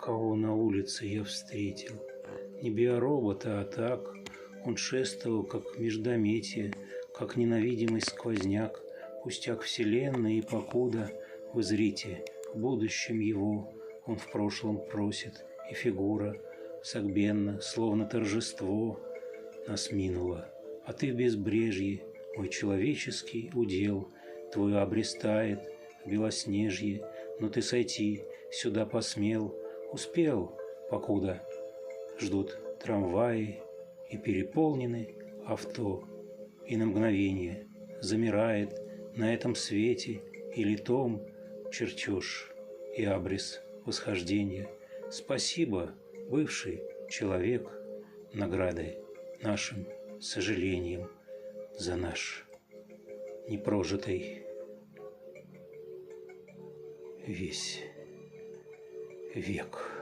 кого на улице я встретил. Не биоробота, а так. Он шествовал, как междометие, как ненавидимый сквозняк, пустяк вселенной, и покуда вы зрите в будущем его, он в прошлом просит, и фигура согбенно, словно торжество, нас минула. А ты в безбрежье, мой человеческий удел, твой обрестает белоснежье, но ты сойти сюда посмел, успел, покуда ждут трамваи и переполнены авто, и на мгновение замирает на этом свете или том чертеж и абрис восхождения. Спасибо, бывший человек, наградой нашим сожалением за наш непрожитый весь век.